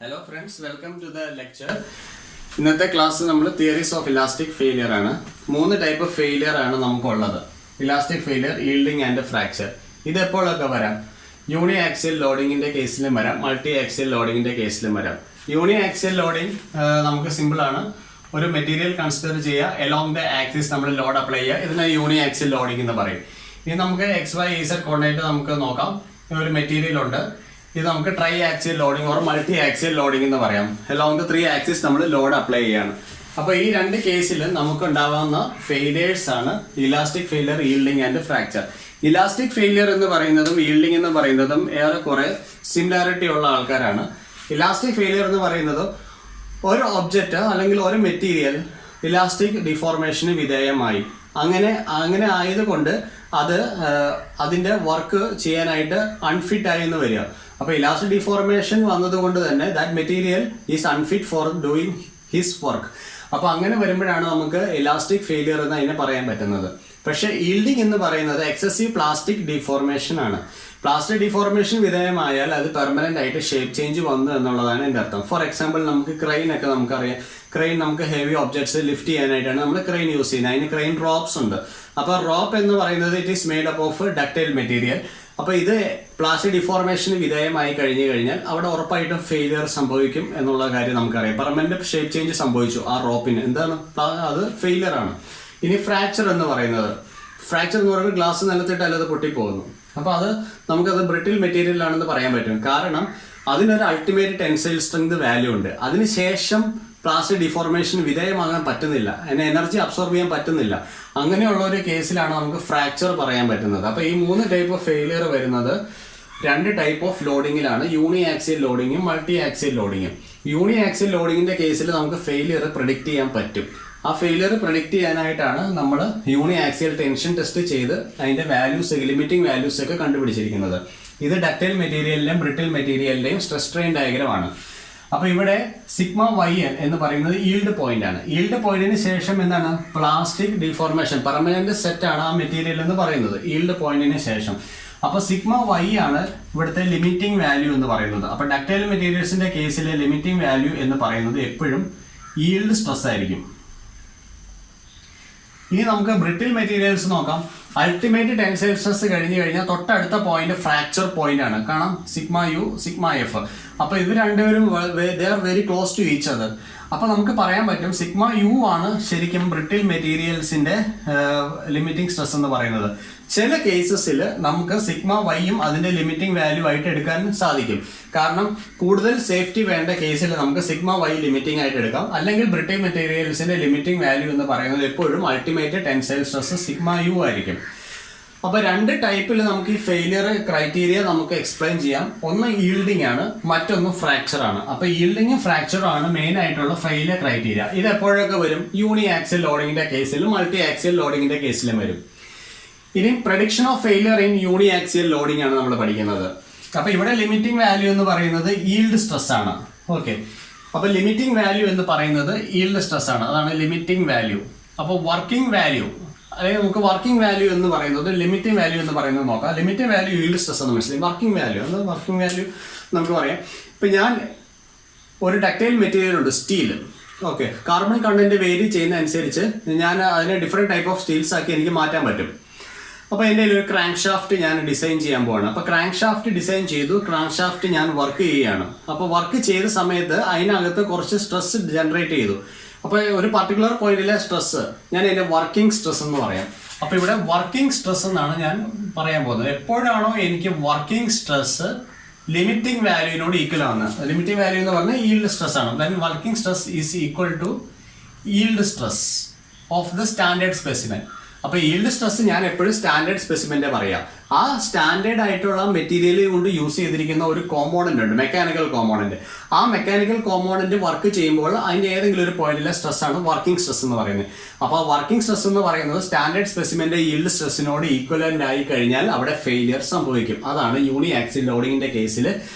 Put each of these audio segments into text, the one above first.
Hello friends, welcome to the lecture. ഇന്നത്തെ class നമ്മൾ theories of elastic failure ആണ്. 3 type of failure ആണ് നമുക്കുള്ളത്. Elastic failure, yielding and fracture. ഇത് എപ്പോഴൊക്കെ വരാം? യൂണി ആക്സിയൽ ലോഡിങ്ങിന്റെ കേസിലും വരാം, മൾട്ടി ആക്സിയൽ ലോഡിങ്ങിന്റെ കേസിലും വരാം. യൂണി ആക്സിയൽ ലോഡിംഗ് നമുക്ക് സിമ്പിൾ ആണ്. ഒരു മെറ്റീരിയൽ കൺസിഡർ ചെയ്യുക, എലോങ് ദ ആക്സിസ് നമ്മൾ ലോഡ് അപ്ലൈ ചെയ്യുക. ഇതിനെ യൂണി ആക്സിയൽ ലോഡിംഗ് എന്ന് പറയും. ഇനി നമുക്ക് XYZ കോർഡിനേറ്റ് നമുക്ക് നോക്കാം. ഒരു മെറ്റീരിയൽ ഉണ്ട്, ഇത് നമുക്ക് try axial loading or multi axial loading എന്ന് പറയാം. അലോങ് ദ 3 ആക്സിസ് നമ്മൾ ലോഡ് അപ്ലൈ ചെയ്യാണ്. അപ്പോൾ ഈ രണ്ട് കേസിൽ നമുക്ക് ഉണ്ടാവാവുന്ന ഫെയിലിയേഴ്സ് ആണ് elastic failure, yielding and fracture. Elastic failure എന്ന് പറയുന്നതും ഈൽഡിംഗ് എന്ന് പറയുന്നതും ഏറെക്കുറെ സിമിലാരിറ്റി ഉള്ള ആൾക്കാരാണ്. ഇലാസ്റ്റിക് ഫെയിലിയർ എന്ന് പറയുന്നത് ഒരു ഒബ്ജക്റ്റ് അല്ലെങ്കിൽ ഒരു മെറ്റീരിയൽ ഇലാസ്റ്റിക് ഡിഫോർമേഷന് വിധേയമായി, അങ്ങനെ ആയതുകൊണ്ട് അതിന്റെ വർക്ക് ചെയ്യാനായിട്ട് അൺഫിറ്റ് ആയി എന്ന് വരിക. അപ്പോൾ ഇലാസ്റ്റിക് ഡിഫോർമേഷൻ വന്നതുകൊണ്ട് തന്നെ that material is unfit four doing his work. അപ്പോൾ അങ്ങനെ വരുമ്പോഴാണ് നമുക്ക് ഇലാസ്റ്റിക് ഫെയിലിയർ എന്ന് അതിനെ പറയാൻ പറ്റുന്നത്. പക്ഷേ ഈൽഡിംഗ് എന്ന് പറയുന്നത് എക്സസീവ് പ്ലാസ്റ്റിക് ഡിഫോർമേഷൻ ആണ്. പ്ലാസ്റ്റിക് ഡിഫോർമേഷൻ വിധേയമായാൽ അത് പെർമനന്റ് ആയിട്ട് ഷേപ്പ് ചേഞ്ച് വന്നു എന്നുള്ളതാണ് എൻ്റെ അർത്ഥം. ഫോർ എക്സാമ്പിൾ, നമുക്ക് ക്രെയിൻ ഒക്കെ നമുക്കറിയാം. ക്രെയിൻ നമുക്ക് ഹെവി ഒബ്ജക്ട്സ് ലിഫ്റ്റ് ചെയ്യാനായിട്ടാണ് നമ്മൾ ക്രെയിൻ യൂസ് ചെയ്യുന്നത്. അതിന് ക്രെയിൻ റോപ്സ് ഉണ്ട്. അപ്പോൾ റോപ്പ് എന്ന് പറയുന്നത് it is made up of ductile material. അപ്പോൾ ഇത് പ്ലാസ്റ്റിക് ഡിഫോർമേഷന് വിധേയമായി കഴിഞ്ഞാൽ അവിടെ ഉറപ്പായിട്ടും ഫെയിലിയർ സംഭവിക്കും എന്നുള്ള കാര്യം നമുക്കറിയാം. പെർമനന്റ് ഷേപ്പ് ചേഞ്ച് സംഭവിച്ചു ആ റോപ്പിന്, എന്താണ് അത് ഫെയിലിയർ ആണ്. ഇനി ഫ്രാക്ചർ എന്ന് പറയുന്നത് ഗ്ലാസ് നിലത്തിട്ടല്ല അത് പൊട്ടിപ്പോകുന്നു. അപ്പോൾ നമുക്കത് ബ്രിട്ടിൽ മെറ്റീരിയൽ ആണെന്ന് പറയാൻ പറ്റും. കാരണം അതിനൊരു അൾട്ടിമേറ്റ് ടെൻസൈൽ സ്ട്രെങ്ത് വാല്യൂ ഉണ്ട്. അതിനുശേഷം പ്ലാസ്റ്റിക് ഡിഫോർമേഷൻ വിധേയമാകാൻ പറ്റുന്നില്ല, അതിന് എനർജി അബ്സോർബ് ചെയ്യാൻ പറ്റുന്നില്ല. അങ്ങനെയുള്ള ഒരു കേസിലാണ് നമുക്ക് ഫ്രാക്ചർ പറയാൻ പറ്റുന്നത്. അപ്പോൾ ഈ 3 ടൈപ്പ് ഓഫ് ഫെയിലിയർ വരുന്നത് 2 ടൈപ്പ് ഓഫ് ലോഡിങ്ങിലാണ്, യൂണി ആക്സിയൽ ലോഡിങ്ങും മൾട്ടി ആക്സിയൽ ലോഡിങ്ങും. യൂണി ആക്സിയൽ ലോഡിങ്ങിന്റെ കേസിൽ നമുക്ക് ഫെയിലിയർ പ്രെഡിക്റ്റ് ചെയ്യാൻ പറ്റും. ആ ഫെയിലിയർ പ്രെഡിക്റ്റ് ചെയ്യാനായിട്ടാണ് നമ്മൾ യൂണി ആക്സിയൽ ടെൻഷൻ ടെസ്റ്റ് ചെയ്ത് അതിന്റെ വാല്യൂസ്, ലിമിറ്റിംഗ് വാല്യൂസ് ഒക്കെ കണ്ടുപിടിച്ചിരിക്കുന്നത്. ഇത് ഡക്റ്റൈൽ മെറ്റീരിയലിന്റെയും ബ്രിട്ടിൽ മെറ്റീരിയലിന്റെയും സ്ട്രെസ് സ്ട്രെയിൻ ഡയഗ്രം ആണ്. അപ്പോൾ ഇവിടെ സിഗ്മ YN എന്ന് പറയുന്നത് ഈൽഡ് പോയിന്റ് ആണ്. ഈൽഡ് പോയിന്റിന് ശേഷം എന്താണ്? പ്ലാസ്റ്റിക് ഡിഫോർമേഷൻ, പെർമനന്റ് സെറ്റ് ആണ് ആ മെറ്റീരിയൽ എന്ന് പറയുന്നത് ഈൽഡ് പോയിന്റിന് ശേഷം. അപ്പോൾ സിഗ്മ Y ആണ് ഇവിടുത്തെ ലിമിറ്റിംഗ് വാല്യൂ എന്ന് പറയുന്നത്. അപ്പോൾ ഡക്റ്റൈൽ മെറ്റീരിയൽസിന്റെ കേസിലെ ലിമിറ്റിംഗ് വാല്യൂ എന്ന് പറയുന്നത് എപ്പോഴും ഈൽഡ് സ്ട്രെസ് ആയിരിക്കും. ഇനി നമുക്ക് ബ്രിട്ടിൽ മെറ്റീരിയൽസ് നോക്കാം. അൾട്ടിമേറ്റ് ടെൻസൈൽ സ്ട്രെസ് കഴിഞ്ഞാൽ തൊട്ടടുത്ത പോയിന്റ് ഫ്രാക്ചർ പോയിന്റ് ആണ്. കാണാം, സിഗ്മ U, സിഗ്മ F. അപ്പൊ ഇത് രണ്ടുപേരും they are very close to each other. അപ്പൊ നമുക്ക് പറയാൻ പറ്റും സിഗ്മ U ആണ് ശരിക്കും ബ്രിട്ടിൽ മെറ്റീരിയൽസിന്റെ ലിമിറ്റിംഗ് സ്ട്രെസ് എന്ന് പറയുന്നത്. ചില കേസസിൽ നമുക്ക് സിഗ്മ Yയും അതിന്റെ ലിമിറ്റിംഗ് വാല്യൂ ആയിട്ട് എടുക്കാൻ സാധിക്കും. കാരണം കൂടുതൽ സേഫ്റ്റി വേണ്ട കേസിൽ നമുക്ക് സിഗ്മ Y ലിമിറ്റിംഗ് ആയിട്ട് എടുക്കാം. അല്ലെങ്കിൽ ബ്രിട്ടിൽ മെറ്റീരിയൽസിന്റെ ലിമിറ്റിംഗ് വാല്യൂ എന്ന് പറയുന്നത് എപ്പോഴും ultimate tensile stress sigma U ആയിരിക്കും. അപ്പോൾ 2 ടൈപ്പിൽ നമുക്ക് ഈ ഫെയിലിയർ ക്രൈറ്റീരിയ നമുക്ക് എക്സ്പ്ലെയിൻ ചെയ്യാം. ഒന്ന് ഈൽഡിംഗ് ആണ്, മറ്റൊന്ന് ഫ്രാക്ചർ ആണ്. അപ്പോൾ ഈൽഡിങ്ങും ഫ്രാക്ചറും ആണ് മെയിൻ ആയിട്ടുള്ള ഫെയിലിയർ ക്രൈറ്റീരിയ. ഇത് എപ്പോഴൊക്കെ വരും? യൂണി ആക്സിയൽ ലോഡിങ്ങിന്റെ കേസിലും മൾട്ടി ആക്സിയൽ ലോഡിങ്ങിന്റെ കേസിലും വരും. ഇനി prediction of failure in uni axial loading ആണ് നമ്മൾ പഠിക്കുന്നത്. അപ്പോൾ ഇവിടെ ലിമിറ്റിംഗ് വാല്യൂ എന്ന് പറയുന്നത് ഈൽഡ് സ്ട്രെസ് ആണ്. ഓക്കെ, അപ്പോൾ ലിമിറ്റിംഗ് വാല്യൂ എന്ന് പറയുന്നത് ഈൽഡ് സ്ട്രെസ് ആണ്, അതാണ് ലിമിറ്റിംഗ് വാല്യൂ. അപ്പോൾ വർക്കിംഗ് വാല്യൂ, അതായത് നമുക്ക് വർക്കിംഗ് വാല്യൂ എന്ന് പറയുന്നത് ലിമിറ്റിംഗ് വാല്യൂ എന്ന് പറയുന്നത് നോക്കാം. ലിമിറ്റിംഗ് വാല്യൂ ഈൽഡ് സ്ട്രെസ് എന്ന് മനസ്സിലായി. വർക്കിംഗ് വാല്യൂ നമുക്ക് പറയാം. ഇപ്പം ഞാൻ ഒരു ഡക്റ്റൈൽ മെറ്റീരിയൽ ഉണ്ട്, steel. Okay, carbon content vary ചെയ്യുന്ന അനുസരിച്ച് ഞാൻ അതിനെ ഡിഫറെൻറ്റ് ടൈപ്പ് ഓഫ് സ്റ്റീൽസ് ആക്കി എനിക്ക് മാറ്റാൻ പറ്റും. അപ്പോൾ എൻ്റെ ഒരു ക്രാങ്ക് ഷാഫ്റ്റ് ഞാൻ ഡിസൈൻ ചെയ്യാൻ പോവാണ്. അപ്പോൾ ക്രാങ്ക് ഷാഫ്റ്റ് ഡിസൈൻ ചെയ്തു, ക്രാങ്ക് ഷാഫ്റ്റ് ഞാൻ വർക്ക് ചെയ്യുകയാണ്. അപ്പോൾ വർക്ക് ചെയ്ത സമയത്ത് അതിനകത്ത് കുറച്ച് സ്ട്രെസ് ജനറേറ്റ് ചെയ്തു. അപ്പോൾ ഒരു പർട്ടിക്കുലർ പോയിന്റിലെ സ്ട്രെസ് ഞാൻ അതിൻ്റെ വർക്കിംഗ് സ്ട്രെസ് എന്ന് പറയാം. അപ്പോൾ ഇവിടെ വർക്കിംഗ് സ്ട്രെസ് എന്നാണ് ഞാൻ പറയാൻ പോകുന്നത്. എപ്പോഴാണോ എനിക്ക് വർക്കിംഗ് സ്ട്രെസ് ലിമിറ്റിംഗ് വാല്യൂവിനോട് ഈക്വൽ ആവുന്നത്, ലിമിറ്റിംഗ് വാല്യൂ എന്ന് പറഞ്ഞാൽ ഈൽഡ് സ്ട്രെസ് ആണ്. Then working stress is equal to yield stress of the standard specimen. അപ്പോൾ ഈൽഡ് സ്ട്രെസ് ഞാൻ എപ്പോഴും സ്റ്റാൻഡേർഡ് സ്പെസിമെൻ്റെ പറയാം. ആ സ്റ്റാൻഡേർഡ് ആയിട്ടുള്ള മെറ്റീരിയൽ കൊണ്ട് യൂസ് ചെയ്തിരിക്കുന്ന ഒരു കോമ്പോണന്റ് ഉണ്ട്, മെക്കാനിക്കൽ കോമ്പോണന്റ്. ആ മെക്കാനിക്കൽ കോമ്പോണന്റ് വർക്ക് ചെയ്യുമ്പോൾ അതിൻ്റെ ഏതെങ്കിലും ഒരു പോയിന്റിലെ സ്ട്രെസ് ആണ് വർക്കിംഗ് സ്ട്രെസ് എന്ന് പറയുന്നത്. അപ്പോൾ വർക്കിംഗ് സ്ട്രെസ് എന്ന് പറയുന്നത് സ്റ്റാൻഡേർഡ് സ്പെസിമെൻ്റെ ഈൽഡ് സ്ട്രെസ്സിനോട് ഈക്വലന്റ് ആയി കഴിഞ്ഞാൽ അവിടെ ഫെയിലിയർ സംഭവിക്കും. അതാണ് യൂണി ആക്സിയൽ ലോഡിങ്ങിന്റെ കേസിൽ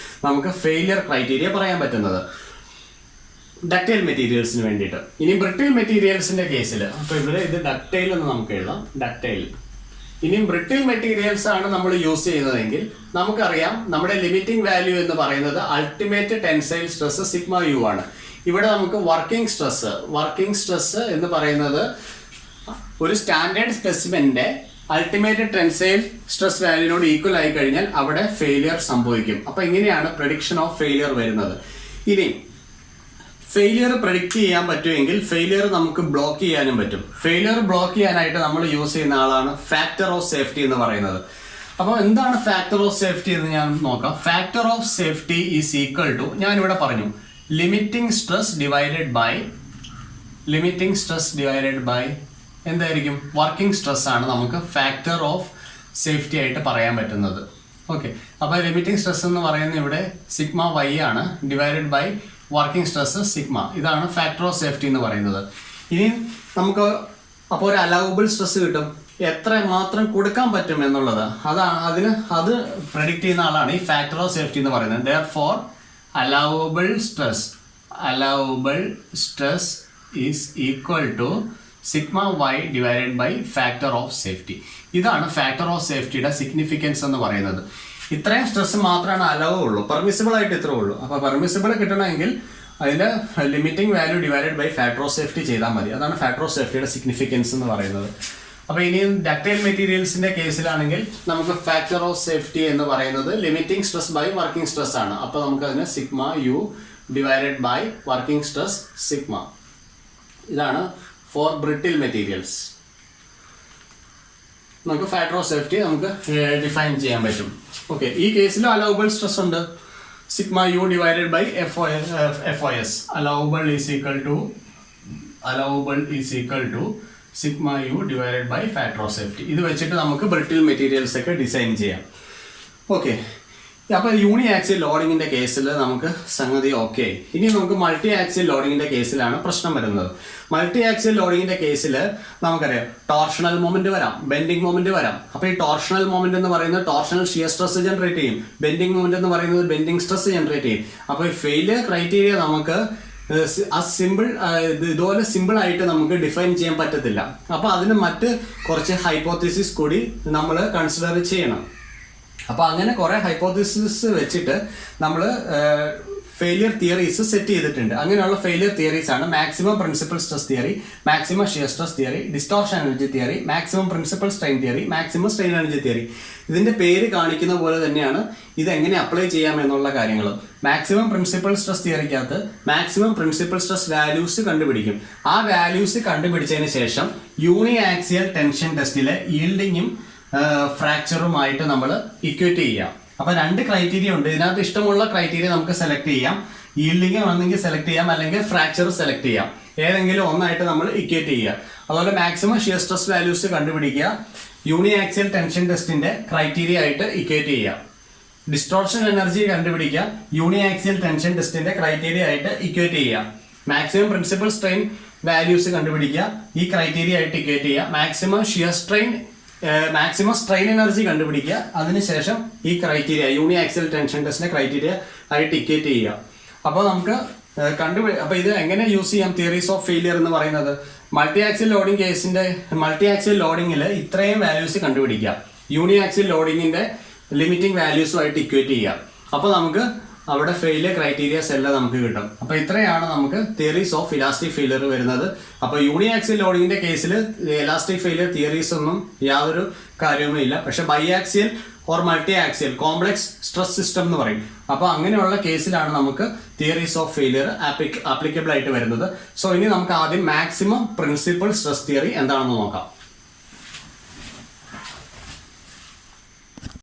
നമുക്ക് ഫെയിലിയർ ക്രൈറ്റീരിയ പറയാൻ പറ്റുന്നത് ഡക്റ്റൈൽ മെറ്റീരിയൽസിന് വേണ്ടിയിട്ട്. ഇനി ബ്രിട്ടിൽ മെറ്റീരിയൽസിന്റെ കേസിൽ, അപ്പോൾ ഇവിടെ ഇത് ഡക്റ്റൈൽ എന്ന് നമുക്ക് എഴുതാം. ഡക്റ്റൈൽ ഇനിയും ബ്രിട്ടിൽ മെറ്റീരിയൽസ് ആണ് നമ്മൾ യൂസ് ചെയ്യുന്നതെങ്കിൽ നമുക്കറിയാം നമ്മുടെ ലിമിറ്റിംഗ് വാല്യൂ എന്ന് പറയുന്നത് ultimate tensile stress sigma u ആണ്. ഇവിടെ നമുക്ക് വർക്കിംഗ് സ്ട്രെസ് എന്ന് പറയുന്നത് ഒരു സ്റ്റാൻഡേർഡ് സ്പെസിമെന്റെ അൾട്ടിമേറ്റ് ടെൻസൈൽ സ്ട്രെസ് വാല്യൂനോട് ഈക്വൽ ആയി കഴിഞ്ഞാൽ അവിടെ ഫെയിലിയർ സംഭവിക്കും. അപ്പൊ ഇങ്ങനെയാണ് പ്രഡിക്ഷൻ ഓഫ് ഫെയിലിയർ വരുന്നത്. ഇനി ഫെയിലിയർ പ്രഡിക്റ്റ് ചെയ്യാൻ പറ്റുമെങ്കിൽ ഫെയിലിയർ നമുക്ക് ബ്ലോക്ക് ചെയ്യാനും പറ്റും. ഫെയിലിയർ ബ്ലോക്ക് ചെയ്യാനായിട്ട് നമ്മൾ യൂസ് ചെയ്യുന്ന ആളാണ് ഫാക്ടർ ഓഫ് സേഫ്റ്റി എന്ന് പറയുന്നത്. അപ്പോൾ എന്താണ് ഫാക്ടർ ഓഫ് സേഫ്റ്റി എന്ന് ഞാൻ നോക്കാം. Factor of safety is equal to, ഞാനിവിടെ പറഞ്ഞു, ലിമിറ്റിംഗ് സ്ട്രെസ് ഡിവൈഡഡ് ബൈ എന്തായിരിക്കും, വർക്കിംഗ് സ്ട്രെസ് ആണ് നമുക്ക് ഫാക്ടർ ഓഫ് സേഫ്റ്റി ആയിട്ട് പറയാൻ പറ്റുന്നത്. ഓക്കെ, അപ്പോൾ ലിമിറ്റിംഗ് സ്ട്രെസ് എന്ന് പറയുന്നത് ഇവിടെ സിഗ്മ വൈ ആണ്, divided by working stress sigma. ഇതാണ് ഫാക്ടർ ഓഫ് സേഫ്റ്റി എന്ന് പറയുന്നത്. ഇനി നമുക്ക് അപ്പോൾ ഒരു അലൗബിൾ സ്ട്രെസ് കിട്ടും, എത്ര മാത്രം കൊടുക്കാൻ പറ്റും എന്നുള്ളത് അത് പ്രഡിക്റ്റ് ചെയ്യുന്ന ആളാണ് ഈ ഫാക്ടർ ഓഫ് സേഫ്റ്റി എന്ന് പറയുന്നത്. Therefore allowable stress is equal to sigma y divided by factor of safety. ഇതാണ് ഫാക്ടർ ഓഫ് സേഫ്റ്റിയുടെ സിഗ്നിഫിക്കൻസ് എന്ന് പറയുന്നത്. ഇത്രയും സ്ട്രെസ് മാത്രമാണ് അലവ് ഉള്ളൂ, പെർമിസിബിൾ ആയിട്ട് ഇത്രേ ഉള്ളൂ. അപ്പോൾ പെർമിസിബിൾ കിട്ടണമെങ്കിൽ അതിന്റെ limiting value divided by factor of safety ചെയ്താൽ മതി. അതാണ് ഫാക്ടർ ഓഫ് സേഫ്റ്റിയുടെ സിഗ്നിഫിക്കൻസ് എന്ന് പറയുന്നത്. അപ്പോൾ ഇനിയും ഡക്റ്റൈൽ മെറ്റീരിയൽസിന്റെ കേസിലാണെങ്കിൽ നമുക്ക് ഫാക്ടർ ഓഫ് സേഫ്റ്റി എന്ന് പറയുന്നത് limiting stress by working stress ആണ്. അപ്പോൾ നമുക്ക് അതിന് sigma u divided by working stress sigma. ഇതാണ് ഫോർ ബ്രിട്ടിൽ മെറ്റീരിയൽസ്. നമുക്ക് ഫാക്ടർ ഓഫ് സേഫ്റ്റി നമുക്ക് ഡിഫൈൻ ചെയ്യാൻ പറ്റും. ഓക്കെ, ഈ കേസിൽ അലൗബിൾ സ്ട്രെസ് ഉണ്ട്, sigma u divided by FOS. Allowable is equal to sigma u divided by factor of safety. ഇത് വെച്ചിട്ട് നമുക്ക് ബ്രിട്ടിൽ മെറ്റീരിയൽസ് ഒക്കെ ഡിസൈൻ ചെയ്യാം. ഓക്കെ, അപ്പോൾ യൂണി ആക്സിയൽ ലോഡിങ്ങിന്റെ കേസിൽ നമുക്ക് സംഗതി ഓക്കെ. ഇനി നമുക്ക് മൾട്ടി ആക്സിയൽ ലോഡിങ്ങിന്റെ കേസിലാണ് പ്രശ്നം വരുന്നത്. മൾട്ടി ആക്സിയൽ ലോഡിങ്ങിന്റെ കേസിൽ നമുക്കറിയാം ടോർഷണൽ മൊമെന്റ് വരാം, ബെൻഡിങ് മൊമെന്റ് വരാം. അപ്പോൾ ഈ ടോർഷണൽ മൊമെന്റ് എന്ന് പറയുന്നത് ടോർഷണൽ ഷിയർ സ്ട്രെസ് ജനറേറ്റ് ചെയ്യും, ബെൻഡിങ് മൊമെന്റ് എന്ന് പറയുന്നത് ബെൻഡിങ് സ്ട്രെസ് ജനറേറ്റ് ചെയ്യും. അപ്പോൾ ഈ ഫെയിലിയർ ക്രൈറ്റീരിയ നമുക്ക് ഇതുപോലെ സിമ്പിൾ ആയിട്ട് നമുക്ക് ഡിഫൈൻ ചെയ്യാൻ പറ്റത്തില്ല. അപ്പോൾ അതിന് മറ്റ് കുറച്ച് ഹൈപ്പോത്തസിസ് കൂടി നമ്മൾ കൺസിഡർ ചെയ്യണം. അപ്പോൾ അങ്ങനെ കുറേ ഹൈപ്പോത്തസിസ് വെച്ചിട്ട് നമ്മൾ ഫെയിലിയർ തിയറീസ് സെറ്റ് ചെയ്തിട്ടുണ്ട്. അങ്ങനെയുള്ള ഫെയിലിയർ തിയറീസ് ആണ് maximum principal stress theory, maximum shear stress theory, distortion energy theory, maximum principal strain theory, maximum strain energy theory. ഇതിന്റെ പേര് കാണിക്കുന്ന പോലെ തന്നെയാണ് ഇത് എങ്ങനെ അപ്ലൈ ചെയ്യാം എന്നുള്ള കാര്യങ്ങൾ. മാക്സിമം പ്രിൻസിപ്പൽ സ്ട്രെസ് തിയറിക്കകത്ത് മാക്സിമം പ്രിൻസിപ്പൽ സ്ട്രെസ് വാല്യൂസ് കണ്ടുപിടിക്കും. ആ വാല്യൂസ് കണ്ടുപിടിച്ചതിന് ശേഷം യൂണി ആക്സിയൽ ടെൻഷൻ ടെസ്റ്റിലെ ഈൽഡിങ്ങും ഫ്രാക്ചറുമായിട്ട് നമ്മൾ ഇക്വേറ്റ് ചെയ്യാം. അപ്പോൾ രണ്ട് ക്രൈറ്റീരിയ ഉണ്ട്. ഇതിനകത്ത് ഇഷ്ടമുള്ള ക്രൈറ്റീരിയ നമുക്ക് സെലക്ട് ചെയ്യാം. ഈൽഡിങ് ഒന്നെങ്കിൽ സെലക്ട് ചെയ്യാം, അല്ലെങ്കിൽ ഫ്രാക്ചർ സെലക്ട് ചെയ്യാം. ഏതെങ്കിലും ഒന്നായിട്ട് നമ്മൾ ഇക്വേറ്റ് ചെയ്യുക. അതുപോലെ മാക്സിമം ഷിയർ സ്ട്രെസ് വാല്യൂസ് കണ്ടുപിടിക്കുക, യൂണി ആക്സിയൽ ടെൻഷൻ ടെസ്റ്റിന്റെ ക്രൈറ്റീരിയ ആയിട്ട് ഇക്വേറ്റ് ചെയ്യുക. ഡിസ്റ്റോർഷൻ എനർജി കണ്ടുപിടിക്കുക, യൂണി ആക്സിയൽ ടെൻഷൻ ടെസ്റ്റിന്റെ ക്രൈറ്റീരിയ ആയിട്ട് ഇക്വേറ്റ് ചെയ്യുക. മാക്സിമം പ്രിൻസിപ്പൽ സ്ട്രെയിൻ വാല്യൂസ് കണ്ടുപിടിക്കുക, ഈ ക്രൈറ്റീരിയ ആയിട്ട് ഇക്വേറ്റ് ചെയ്യുക. മാക്സിമം സ്ട്രെയിൻ എനർജി കണ്ടുപിടിക്കുക, അതിനുശേഷം ഈ ക്രൈറ്റീരിയ യൂണി ആക്സിയൽ ടെൻഷൻ ടെസ്റ്റിന്റെ ക്രൈറ്റീരിയ ആയിട്ട് ഇക്വേറ്റ് ചെയ്യുക. അപ്പോൾ നമുക്ക് അപ്പോൾ ഇത് എങ്ങനെ യൂസ് ചെയ്യാം തിയറീസ് ഓഫ് ഫെയിലിയർ എന്ന് പറയുന്നത്? മൾട്ടി ആക്സിയൽ ലോഡിങ്ങിൽ ഇത്രയും വാല്യൂസ് കണ്ടുപിടിക്കുക, യൂണി ആക്സിയൽ ലോഡിങ്ങിന്റെ ലിമിറ്റിംഗ് വാല്യൂസുമായിട്ട് ഇക്വേറ്റ് ചെയ്യുക. അപ്പോൾ നമുക്ക് അവിടെ ഫെയിലിയർ ക്രൈറ്റീരിയസ് എല്ലാം നമുക്ക് കിട്ടും. അപ്പോൾ ഇത്രയാണ് നമുക്ക് തിയറീസ് ഓഫ് ഇലാസ്റ്റിക് ഫെയിലിയർ വരുന്നത്. അപ്പോൾ യൂണി ആക്സിയൽ ലോഡിങ്ങിന്റെ കേസിൽ ഇലാസ്റ്റിക് ഫെയിലിയർ തിയറീസ് ഒന്നും യാതൊരു കാര്യവുമില്ല. പക്ഷെ biaxial or multiaxial complex stress system എന്ന് പറയും. അപ്പോൾ അങ്ങനെയുള്ള കേസിലാണ് നമുക്ക് തിയറീസ് ഓഫ് ഫെയിലിയർ ആപ്ലിക്കബിൾ ആയിട്ട് വരുന്നത്. സോ ഇനി നമുക്ക് ആദ്യം മാക്സിമം പ്രിൻസിപ്പൽ സ്ട്രെസ് തിയറി എന്താണെന്ന് നോക്കാം.